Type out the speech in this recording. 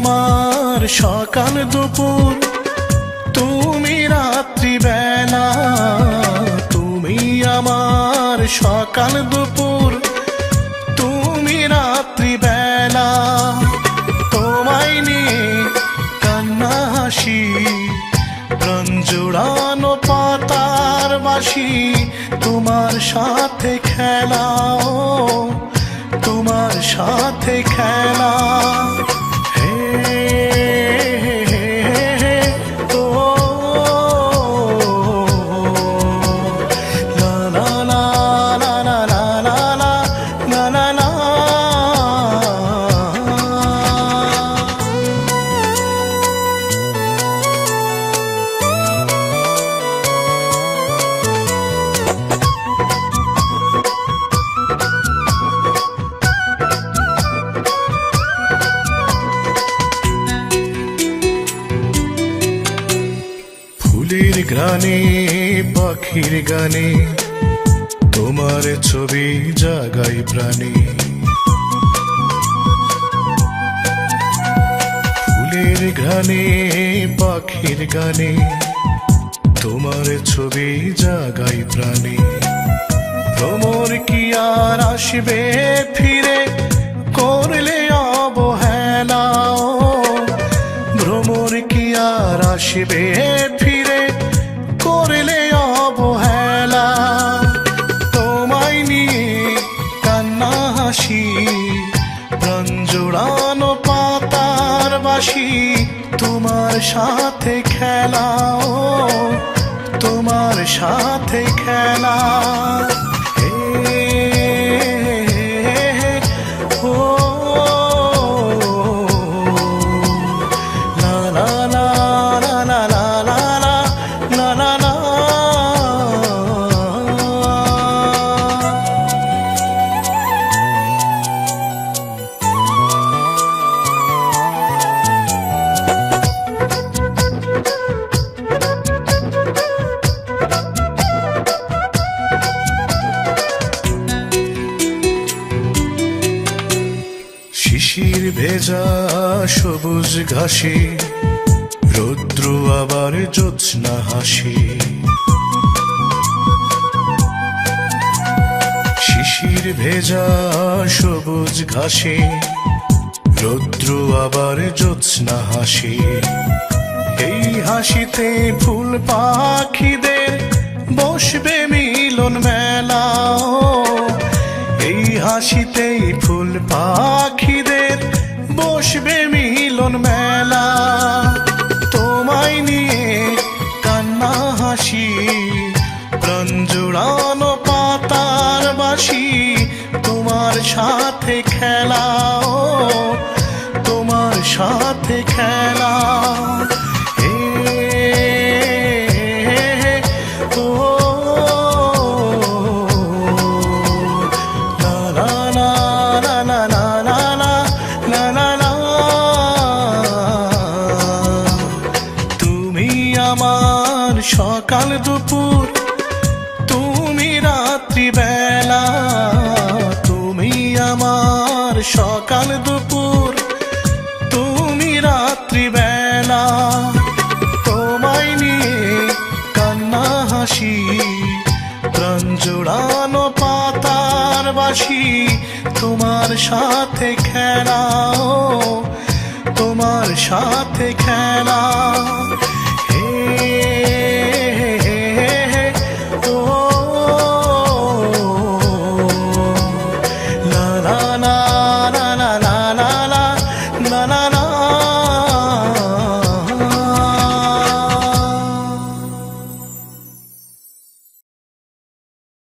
আমার সকাল দুপুর, তুমি রাত্রি বেলা। তুমি আমার সকাল দুপুর, তুমি রাত্রি বেলা। তোমায় নিয়ে কান্না হাসি, প্রাণ জোড়ানো পাতার বাসি। তোমার সাথে খেলা, তোমার সাথে খেলা। ফুলের ঘ্রাণে পাখির গানে তোমার ছবি জাগাই প্রাণে। ফুলের ঘ্রাণে পাখির গানে তোমার ছবি জাগাই প্রাণে। ভ্রমর কি আর আসবে ফিরে, করলে অবহেলা। ভ্রমর কি আর আসবে ফিরে, করলে অবহেলা। তোমায় নিয়ে কান্না হাসি, প্রাণ জোড়ানো পাতার বাসি। তোমার সাথে খেলা, তোমার সাথে খেলা। শিশির ভেজা সবুজ ঘাসে রৌদ্র আবার জ্যোৎস্না হাসি। শিশির ভেজা সবুজ ঘাসে রৌদ্র আবার জ্যোৎস্না হাসি। এই হাসিতে ফুল পাখিদের বসবে মিলন মেলা। এই হাসিতেই ফুল পাখিদের বসবে মিলন মেলা। তোমায় নিয়ে কান্না হাসি, প্রাণ জোড়ানো পাতার বাসি। তোমার সাথে খেলা, তোমার সাথে খেলা। আমার সকাল দুপুর, তুমি রাত্রি বেলা। তুমি আমার সকাল দুপুর, তুমি রাত্রি বেলা। তোমায় নিয়ে কান্না হাসি, প্রাণ জোড়ানো পাতার বাসি। তোমার সাথে খেলা, তোমার সাথে খেলা।